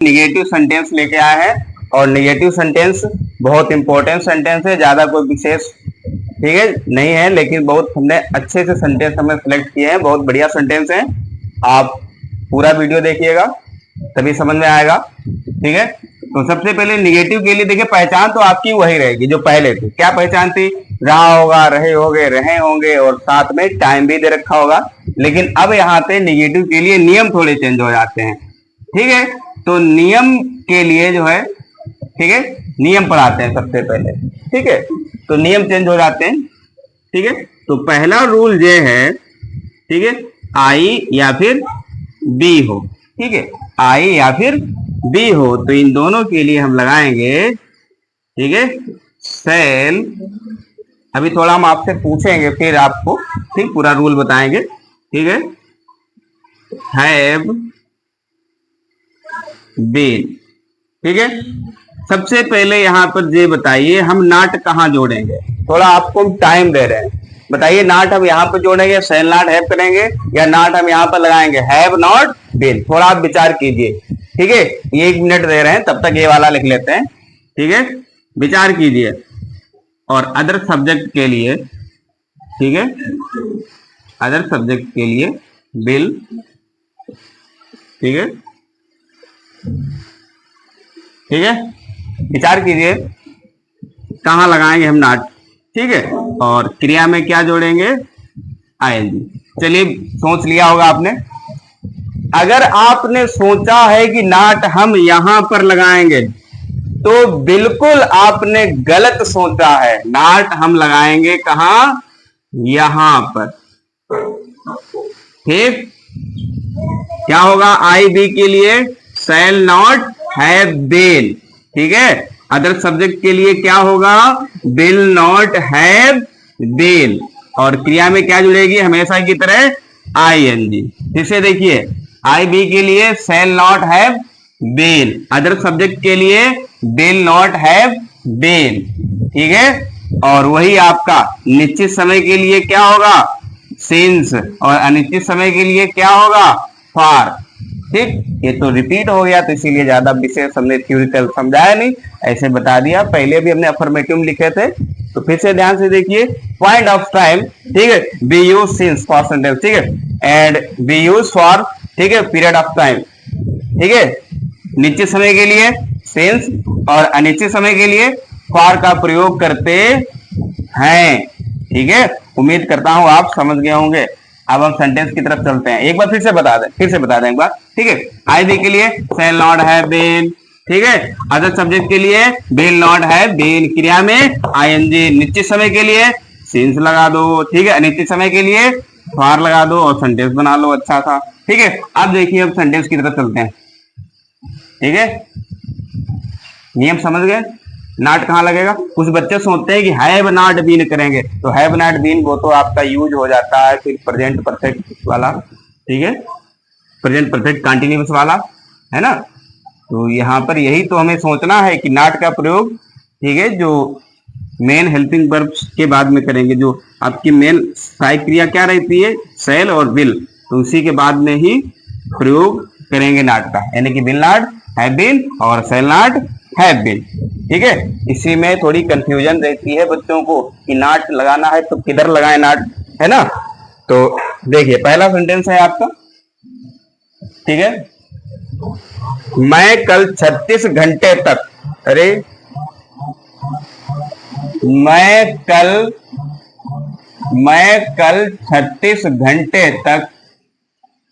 Negative sentence लेके आए हैं और निगेटिव सेंटेंस बहुत इंपॉर्टेंट सेंटेंस है, ज्यादा कोई विशेष ठीक है नहीं है, लेकिन बहुत हमने अच्छे से सेंटेंस हमें सिलेक्ट किए हैं, बहुत बढ़िया सेंटेंस है। आप पूरा वीडियो देखिएगा तभी समझ में आएगा। ठीक है, तो सबसे पहले निगेटिव के लिए देखिए, पहचान तो आपकी वही रहेगी जो पहले थी। क्या पहचान थी? रहा होगा, रहे होंगे, रहे होंगे और साथ में टाइम भी दे रखा होगा। लेकिन अब यहाँ पे निगेटिव के लिए नियम थोड़े चेंज हो जाते हैं। ठीक है, तो नियम के लिए जो है, ठीक है, नियम पढ़ाते हैं सबसे पहले। ठीक है, तो नियम चेंज हो जाते हैं। ठीक है, तो पहला रूल ये है, ठीक है, आई या फिर बी हो। ठीक है, आई या फिर बी हो, तो इन दोनों के लिए हम लगाएंगे, ठीक है, सेल। अभी थोड़ा हम आपसे पूछेंगे फिर आपको ठीक पूरा रूल बताएंगे। ठीक है, हैव बीन। ठीक है, सबसे पहले यहां पर ये बताइए हम नाट कहां जोड़ेंगे? थोड़ा आपको टाइम दे रहे हैं, बताइए नाट हम यहां पर जोड़ेंगे, सेल नॉट हैव करेंगे, या नाट हम यहां पर लगाएंगे हैव नॉट बीन? थोड़ा आप विचार कीजिए। ठीक है, ये 1 मिनट दे रहे हैं, तब तक ये वाला लिख लेते हैं। ठीक है, विचार कीजिए। और अदर सब्जेक्ट के लिए, ठीक है, अदर सब्जेक्ट के लिए बिल। ठीक है, ठीक है, विचार कीजिए कहां लगाएंगे हम नाट। ठीक है, और क्रिया में क्या जोड़ेंगे? आईएनजी। चलिए, सोच लिया होगा आपने। अगर आपने सोचा है कि नाट हम यहां पर लगाएंगे, तो बिल्कुल आपने गलत सोचा है। नाट हम लगाएंगे कहां? यहां पर। ठीक, क्या होगा? आई बी के लिए शैल नॉट हैव बीन। ठीक है, अदर सब्जेक्ट के लिए क्या होगा? Will not have been. और क्रिया में क्या जुड़ेगी? हमेशा की तरह आईएनजी। फिर से देखिए, आई बी के लिए shall not have been, other subject के लिए विल नॉट हैव बीन। ठीक है, और वही आपका निश्चित समय के लिए क्या होगा? सिंस। और अनिश्चित समय के लिए क्या होगा? फॉर। ठीक, ये तो रिपीट हो गया, तो इसीलिए ज्यादा विशेष हमने थ्योरिकल समझाया नहीं, ऐसे बता दिया। पहले भी हमने अफर्मेटिव लिखे थे, तो फिर से ध्यान से देखिए। पॉइंट ऑफ टाइम, ठीक है, B use since for sentence. ठीक है, एंड बी यूज फॉर, ठीक है, पीरियड ऑफ टाइम। ठीक है, निश्चित समय के लिए सिंस और अनिश्चित समय के लिए फॉर का प्रयोग करते हैं। ठीक है, उम्मीद करता हूं आप समझ गए होंगे। अब हम सेंटेंस की तरफ चलते हैं। एक बार फिर से बता दें एक बार। ठीक है, आई बी के लिए शैल नॉट हैव बीन। ठीक है, अदर सब्जेक्ट के लिए विल नॉट हैव बीन, क्रिया में आईएनजी, निश्चित समय के लिए सिंस लगा दो। ठीक है, अनिश्चित समय के लिए फॉर लगा दो और सेंटेंस बना लो। अच्छा था। ठीक है, अब देखिए, अब सेंटेंस की तरफ चलते हैं। ठीक है, नियम समझ गए? नाट कहां लगेगा? कुछ बच्चे सोचते हैं कि हैव नॉट बीन करेंगे, तो हैव नॉट बीन वो तो आपका यूज हो जाता है फिर प्रेजेंट परफेक्ट वाला। ठीक है, प्रेजेंट परफेक्ट कंटिन्यूअस वाला, है ना? तो यहां पर यही तो हमें सोचना है कि नाट का प्रयोग, ठीक है, जो मेन हेल्पिंग वर्ब्स के बाद में करेंगे, जो आपकी मेन सहायक क्रिया क्या रहती है? शैल और विल, तो उसी के बाद में ही प्रयोग करेंगे नाट का, यानी कि विल नॉट हैव बीन और शैल नॉट हैव बीन। ठीक है, इसी में थोड़ी कंफ्यूजन रहती है बच्चों को कि नाट लगाना है तो किधर लगाए नाट, है ना? तो देखिए, पहला सेंटेंस है आपका, ठीक है, मैं कल 36 घंटे तक, अरे मैं कल 36 घंटे तक,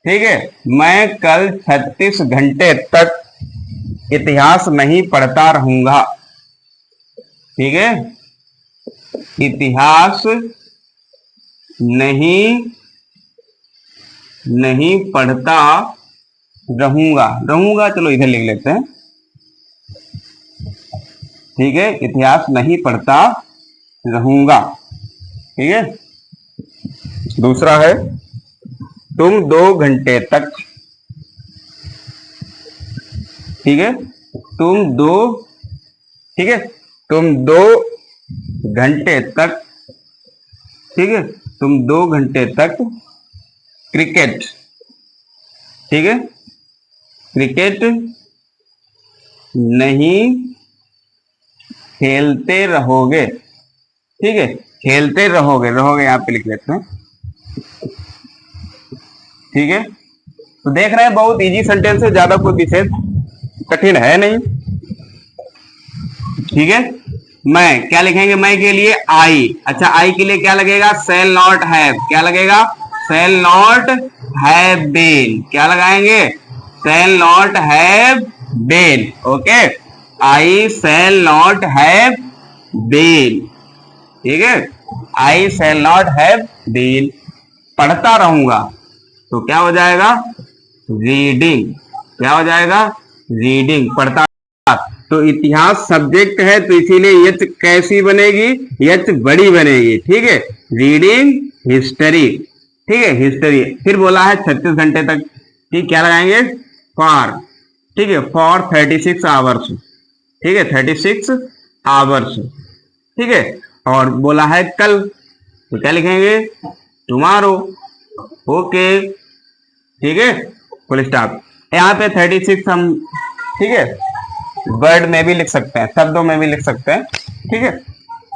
ठीक है, मैं कल 36 घंटे तक इतिहास नहीं पढ़ता रहूंगा। ठीक है, इतिहास नहीं पढ़ता रहूंगा, चलो इधर लिख लेते हैं। ठीक है, इतिहास नहीं पढ़ता रहूंगा। ठीक है, दूसरा है तुम 2 घंटे तक, ठीक है, तुम 2 घंटे तक, ठीक है, तुम 2 घंटे तक क्रिकेट, ठीक है, क्रिकेट नहीं खेलते रहोगे। ठीक है, खेलते रहोगे, रहोगे यहाँ पे लिख लेते हैं। ठीक है, तो देख रहे हैं बहुत इजी सेंटेंस है, ज्यादा कोई विशेष कठिन है नहीं। ठीक है, मैं क्या लिखेंगे, मैं के लिए आई। अच्छा, आई के लिए क्या लगेगा, सेल नॉट हैव। क्या लगेगा, सेल नॉट हैव बीन। क्या लगाएंगे, shall not have been. Okay, I shall not have been. ठीक है, I shall not have been. पढ़ता रहूंगा तो क्या हो जाएगा, रीडिंग। क्या हो जाएगा, रीडिंग, पढ़ता। तो इतिहास सब्जेक्ट है तो इसीलिए यच कैसी बनेगी, यच बड़ी बनेगी। ठीक है, रीडिंग हिस्ट्री। ठीक है, हिस्ट्री। फिर बोला है 36 घंटे तक। ठीक, क्या लगाएंगे, फॉर। ठीक है, फॉर 36 आवर्स। ठीक है, 36 आवर्स। ठीक है, और बोला है कल तो क्या लिखेंगे, टुमारो। ओके, ठीक है, फुल स्टॉप। यहाँ पे 36 हम, ठीक है, वर्ड में भी लिख सकते हैं, शब्दों में भी लिख सकते हैं। ठीक है,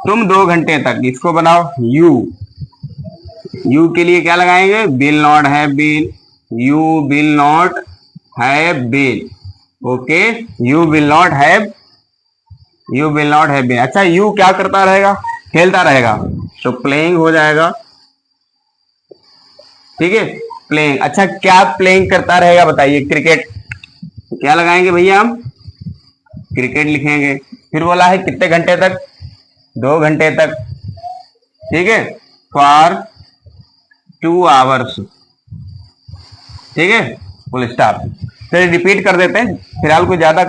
तुम 2 घंटे तक, इसको बनाओ यू। यू के लिए क्या लगाएंगे, will not have been. You will not have been. Okay, you will not have, you will not have been. अच्छा, यू क्या करता रहेगा, खेलता रहेगा, तो प्लेइंग हो जाएगा। ठीक है, प्लेइंग। अच्छा, क्या प्लेइंग करता रहेगा बताइए, क्रिकेट। तो क्या लगाएंगे भैया, हम क्रिकेट लिखेंगे। फिर बोला है कितने घंटे तक, 2 घंटे तक। ठीक है, फॉर 2 आवर्स। ठीक है, फुल स्टॉप। फिर रिपीट कर देते हैं, फिलहाल कोई ज्यादा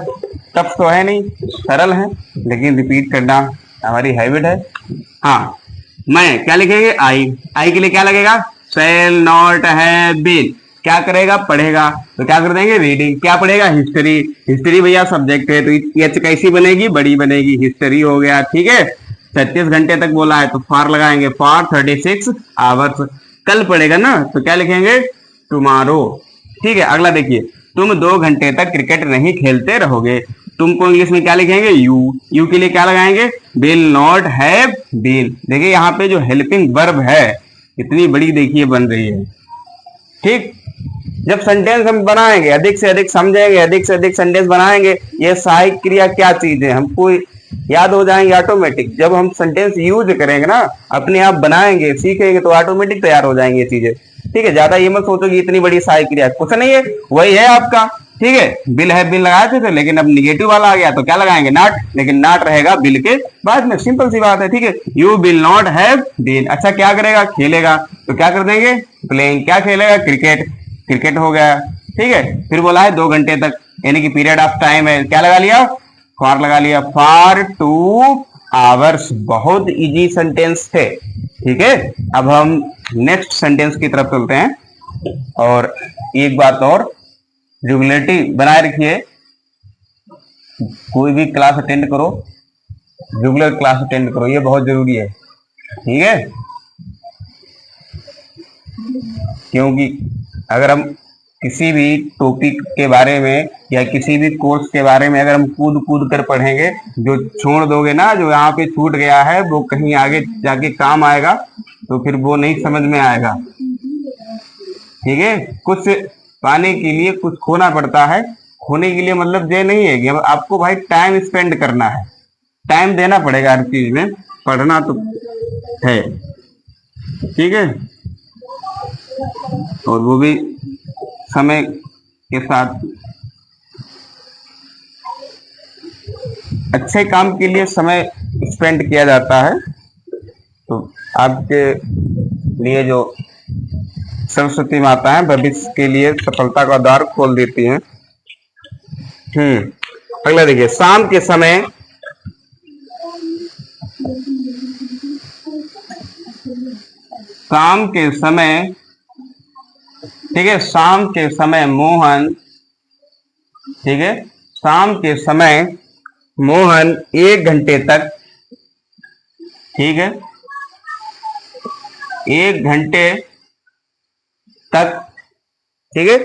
टफ तो है नहीं, सरल है, लेकिन रिपीट करना हमारी हैबिट है। हाँ, मैं क्या लिखेंगे, आई। आई के लिए क्या लगेगा, सेल नॉट हैव बीन। क्या करेगा, पढ़ेगा, तो क्या कर देंगे, रीडिंग। क्या पढ़ेगा, हिस्ट्री। हिस्ट्री भैया सब्जेक्ट है तो एच कैसी बनेगी, बड़ी बनेगी, हिस्ट्री हो गया। ठीक है, 36 घंटे तक बोला है तो फॉर लगाएंगे, फॉर 36 आवर्स। कल पढ़ेगा ना तो क्या लिखेंगे, टुमारो। ठीक है, अगला देखिए, तुम 2 घंटे तक क्रिकेट नहीं खेलते रहोगे। तुमको इंग्लिश में क्या लिखेंगे, यू। यू के लिए क्या लगाएंगे, विल नॉट हैव बीन। देखिए यहाँ पे जो हेल्पिंग वर्ब है इतनी बड़ी देखिए बन रही है। ठीक, जब सेंटेंस हम बनाएंगे, अधिक से अधिक समझेंगे, अधिक से अधिक सेंटेंस बनाएंगे, ये सहायक क्रिया क्या चीज है हमको याद हो जाएंगे ऑटोमेटिक। जब हम सेंटेंस यूज करेंगे ना, अपने आप बनाएंगे, सीखेंगे, तो ऑटोमेटिक तैयार हो जाएंगे चीजें। ठीक है, ज्यादा ये मत सोचो कि इतनी बड़ी सहायक क्रिया, कुछ नहीं है, वही है आपका। ठीक है, बिल है, बिल लगाए थे, लेकिन अब निगेटिव वाला आ गया तो क्या लगाएंगे, नॉट। लेकिन नॉट रहेगा बिल के बाद में, सिंपल सी बात है। ठीक है, you will not have been. अच्छा, क्या करेगा, खेलेगा, तो क्या कर देंगे, प्लेइंग। क्या खेलेगा, क्रिकेट। क्रिकेट हो गया। ठीक है, फिर बोला है 2 घंटे तक, यानी कि पीरियड ऑफ टाइम है, क्या लगा लिया, फॉर लगा लिया, फॉर 2 आवर्स। बहुत इजी सेंटेंस थे। ठीक है, अब हम नेक्स्ट सेंटेंस की तरफ चलते हैं। और एक बात और, रेगुलरिटी बनाए रखिए, कोई भी क्लास अटेंड करो, रेगुलर क्लास अटेंड करो, ये बहुत जरूरी है। ठीक है, क्योंकि अगर हम किसी भी टॉपिक के बारे में या किसी भी कोर्स के बारे में अगर हम कूद कूद कर पढ़ेंगे, जो छोड़ दोगे ना, जो यहाँ पे छूट गया है वो कहीं आगे जाके काम आएगा, तो फिर वो नहीं समझ में आएगा। ठीक है, कुछ पाने के लिए कुछ खोना पड़ता है। खोने के लिए मतलब ये नहीं है कि आपको भाई टाइम स्पेंड करना है, टाइम देना पड़ेगा हर चीज में, पढ़ना तो है। ठीक है, और वो भी समय के साथ। अच्छे काम के लिए समय स्पेंड किया जाता है। तो आपके लिए जो सरस्वती माता है भविष्य के लिए सफलता का द्वार खोल देती हैं। अगला देखिए, शाम के समय, शाम के समय। ठीक है, शाम के समय मोहन। ठीक है, शाम के समय मोहन 1 घंटे तक। ठीक है, 1 घंटे तक। ठीक है,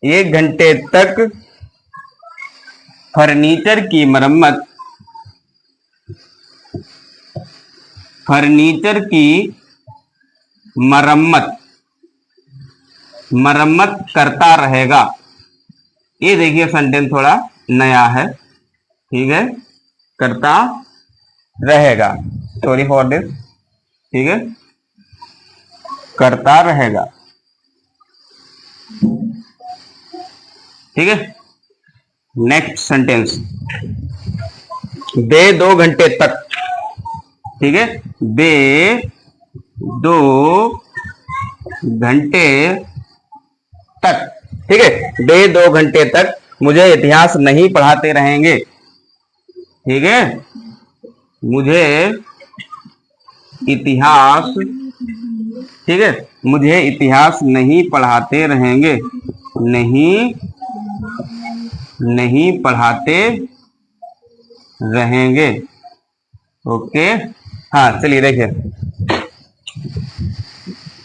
1 घंटे तक फर्नीचर की मरम्मत, फर्नीचर की मरम्मत, मरम्मत करता रहेगा। ये देखिए सेंटेंस थोड़ा नया है, ठीक है, करता रहेगा, सॉरी फॉर दिस, ठीक है, करता रहेगा, ठीक है। नेक्स्ट सेंटेंस, वे 2 घंटे तक, ठीक है, वे 2 घंटे तक, ठीक है, वे 2 घंटे तक मुझे इतिहास नहीं पढ़ाते रहेंगे, ठीक है, मुझे इतिहास, ठीक है, मुझे इतिहास नहीं पढ़ाते रहेंगे, नहीं पढ़ाते रहेंगे, ओके। हाँ चलिए देखिए,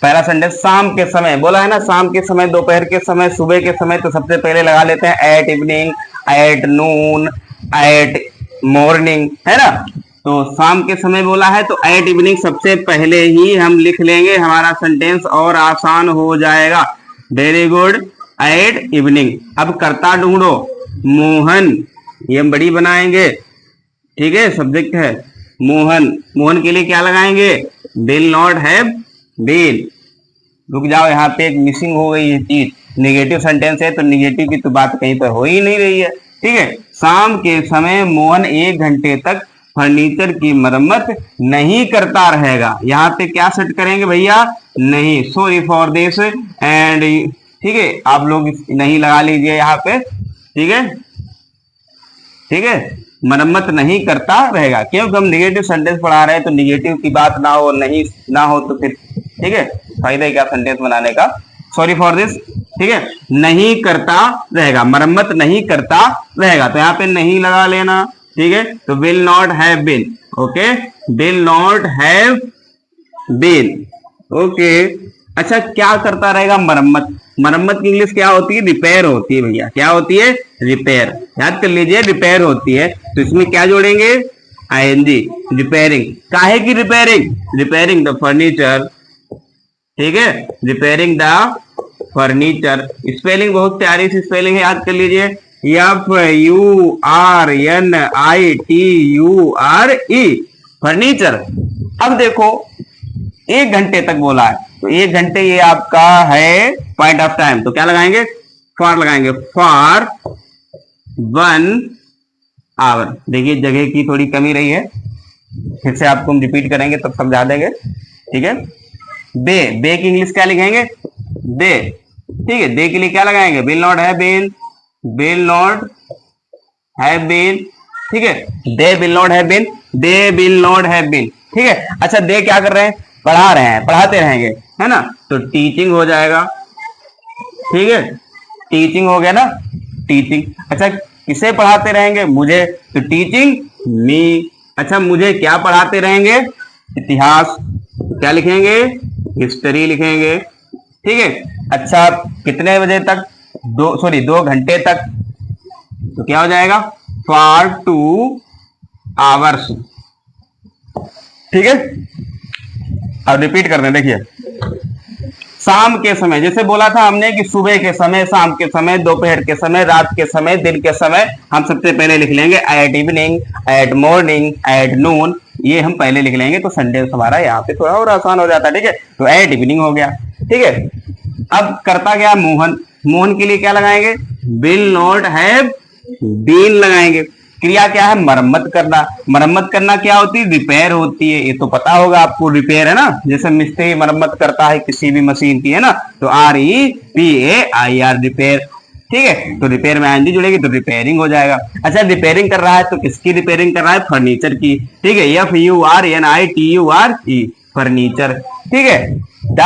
पहला सेंटेंस शाम के समय बोला है ना, शाम के समय, दोपहर के समय, सुबह के समय, तो सबसे पहले लगा लेते हैं at evening, at noon, at morning, है ना। तो शाम के समय बोला है तो एट इवनिंग सबसे पहले ही हम लिख लेंगे, हमारा सेंटेंस और आसान हो जाएगा। Very good, at evening. अब कर्ता ढूंढो, मोहन, ये हम बड़ी बनाएंगे, ठीक है, सब्जेक्ट है मोहन, मोहन के लिए क्या लगाएंगे, विल नॉट हैव बीन। रुक जाओ, यहाँ पे एक मिसिंग हो गई है चीज, निगेटिव सेंटेंस है तो निगेटिव की तो बात कहीं पर हो ही नहीं रही है, ठीक है। शाम के समय मोहन 1 घंटे तक फर्नीचर की मरम्मत नहीं करता रहेगा, यहाँ पे क्या सेट करेंगे भैया, नहीं, सॉरी फॉर दिस एंड, ठीक है, आप लोग नहीं लगा लीजिए यहाँ पे, ठीक है, ठीक है, मरम्मत नहीं करता रहेगा, क्योंकि हम निगेटिव सेंटेंस पढ़ा रहे हैं तो निगेटिव की बात ना हो, नहीं ना हो तो फिर, ठीक है, फायदा क्या सेंटेंस बनाने का, सॉरी फॉर दिस, ठीक है, नहीं करता रहेगा, मरम्मत नहीं करता रहेगा, तो यहाँ पे नहीं लगा लेना, ठीक है, तो will not have been, okay, will not have been, okay. अच्छा, क्या करता रहेगा, मरम्मत, मरम्मत की इंग्लिश क्या होती है, रिपेयर होती है भैया, क्या होती है, रिपेयर, याद कर लीजिए, रिपेयर होती है, तो इसमें क्या जोड़ेंगे, आईएनजी, रिपेयरिंग, काहे की रिपेयरिंग, रिपेयरिंग द फर्नीचर, ठीक है, रिपेयरिंग द फर्नीचर। स्पेलिंग बहुत प्यारी सी स्पेलिंग है, याद कर लीजिए, FURNITURE, फर्नीचर। अब देखो 1 घंटे तक बोला है, तो 1 घंटे ये आपका है पॉइंट ऑफ टाइम, तो क्या लगाएंगे, फॉर लगाएंगे, फॉर 1 आवर। देखिए जगह की थोड़ी कमी रही है, फिर से आपको हम रिपीट करेंगे तब समझा देंगे, ठीक है। बे, बे की इंग्लिश क्या लिखेंगे, दे, ठीक है, दे के लिए क्या लगाएंगे, will not have been, will not have been, ठीक है, they will not have been, they will not have been, ठीक है। अच्छा, दे क्या कर रहे हैं, पढ़ा रहे हैं, पढ़ाते रहेंगे, है ना, तो टीचिंग हो जाएगा, ठीक है, टीचिंग हो गया ना, टीचिंग। अच्छा, किसे पढ़ाते रहेंगे, मुझे, तो टीचिंग मी। अच्छा, मुझे क्या पढ़ाते रहेंगे, इतिहास, क्या लिखेंगे, हिस्ट्री लिखेंगे, ठीक है। अच्छा, कितने बजे तक, 2 घंटे तक, तो क्या हो जाएगा, फॉर 2 आवर्स, ठीक है। अब रिपीट कर दें, देखिए, शाम के समय, जैसे बोला था हमने कि सुबह के समय, शाम के समय, दोपहर के समय, रात के समय, दिन के समय, हम सबसे पहले लिख लेंगे at evening, at morning, at noon, ये हम पहले लिख लेंगे, तो सेंटेंस हमारा यहाँ पे थोड़ा और आसान हो जाता है, ठीक है। तो एट इवनिंग हो गया, ठीक है। अब करता क्या, मोहन, मोहन के लिए क्या लगाएंगे, विल नॉट हैव बीन लगाएंगे। क्रिया क्या है, मरम्मत करना, मरम्मत करना क्या होती है, रिपेयर होती है, ये तो पता होगा आपको, रिपेयर है ना, जैसे मिस्त्री मरम्मत करता है किसी भी मशीन की, है ना, तो REPAIR, रिपेयर, ठीक है। तो रिपेयर में आईएनजी जुड़ेगी तो रिपेयरिंग हो जाएगा। अच्छा, रिपेयरिंग कर रहा है तो किसकी रिपेयरिंग कर रहा है, फर्नीचर की, ठीक है, FURNITURE, फर्नीचर, ठीक है, द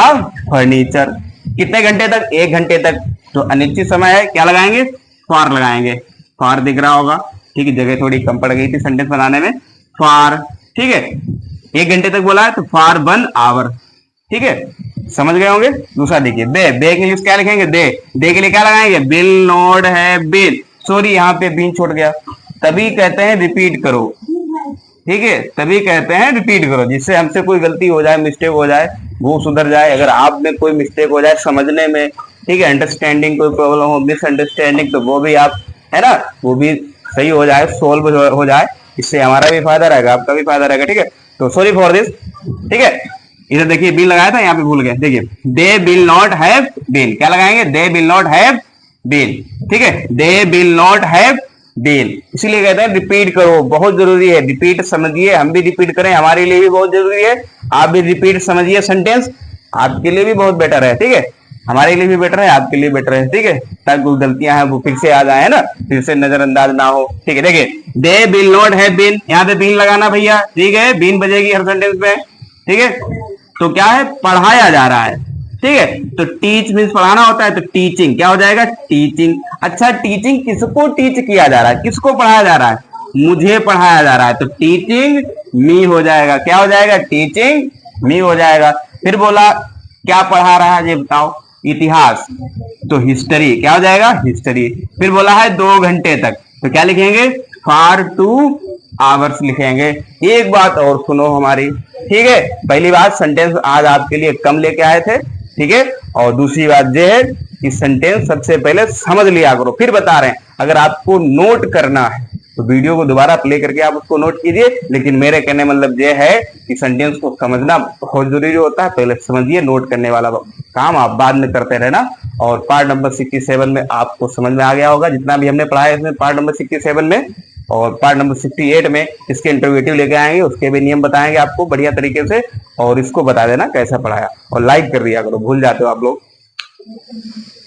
फर्नीचर। कितने घंटे तक, 1 घंटे तक, तो अनिश्चित समय है, क्या लगाएंगे, फॉर लगाएंगे, फॉर दिख रहा होगा, ठीक है, जगह थोड़ी कम पड़ गई थी सेंटेंस बनाने में, फॉर, ठीक है, 1 घंटे तक बोला है तो फॉर 1 आवर, ठीक है, समझ गए होंगे। दूसरा देखिए, बे, बे के लिए क्या लिखेंगे, दे, दे के लिए क्या लगाएंगे, will not have been, sorry यहाँ पे बीन छूट गया, तभी कहते हैं रिपीट करो, ठीक है, तभी कहते हैं रिपीट करो, जिससे हमसे कोई गलती हो जाए, मिस्टेक हो जाए, वो सुधर जाए। अगर आप में कोई मिस्टेक हो जाए समझने में, ठीक है, अंडरस्टैंडिंग कोई प्रॉब्लम हो, मिसअंडरस्टैंडिंग, तो वो भी आप, है ना, वो भी सही हो जाए, सोल्व हो जाए, इससे हमारा भी फायदा रहेगा, आपका भी फायदा रहेगा, ठीक है। तो सॉरी फॉर दिस, ठीक है। इधर देखिए बिल लगाया था, यहाँ पे भूल गए, देखिए they will not have been, क्या लगाएंगे, they will not have been, ठीक है, they will not have been. इसीलिए कहते हैं रिपीट करो, बहुत जरूरी है, रिपीट समझिए, हम भी रिपीट करें, हमारे लिए भी बहुत जरूरी है, आप भी रिपीट समझिए सेंटेंस, आपके लिए भी बहुत बेटर है, ठीक है, हमारे लिए भी बेटर है, आपके लिए बेटर है, ठीक है, ताकि कोई गलतियां हैं वो फिर से आ जाए ना, फिर से नजरअंदाज ना हो, ठीक है। देखिए they will not have been, यहाँ पे बीन लगाना भैया, ठीक है, बीन बजेगी हर सेंटेंस में, ठीक है। तो क्या है, पढ़ाया जा रहा है, ठीक है, तो टीच मीन्स पढ़ाना होता है, तो टीचिंग क्या हो जाएगा, टीचिंग। अच्छा टीचिंग किसको टीच किया जा रहा है, किसको पढ़ाया जा रहा है, मुझे पढ़ाया जा रहा है, तो टीचिंग मी हो जाएगा, क्या हो जाएगा, टीचिंग मी हो जाएगा। फिर बोला क्या पढ़ा रहा है ये बताओ, इतिहास, तो हिस्ट्री, क्या हो जाएगा, हिस्ट्री। फिर बोला है 2 घंटे तक, तो क्या लिखेंगे, फॉर 2 आवर्स लिखेंगे। एक बात और सुनो हमारी, ठीक है, पहली बात सेंटेंस आज आपके लिए कम लेके आए थे, ठीक है, और दूसरी बात यह है कि सेंटेंस सबसे पहले समझ लिया करो, फिर बता रहे हैं। अगर आपको नोट करना है तो वीडियो को दोबारा प्ले करके आप उसको नोट कीजिए, लेकिन मेरे कहने मतलब यह है कि सेंटेंस को समझना बहुत जरूरी होता है, पहले समझिए, नोट करने वाला काम आप बाद में करते रहना। और पार्ट नंबर 67 में आपको समझ में आ गया होगा, जितना भी हमने पढ़ा है इसमें पार्ट नंबर 67 में, और पार्ट नंबर 68 में इसके इंटरव्यूटिव लेके आएंगे, उसके भी नियम बताएंगे आपको बढ़िया तरीके से, और इसको बता देना कैसा पढ़ाया, और लाइक कर दिया करो, भूल जाते हो आप लोग।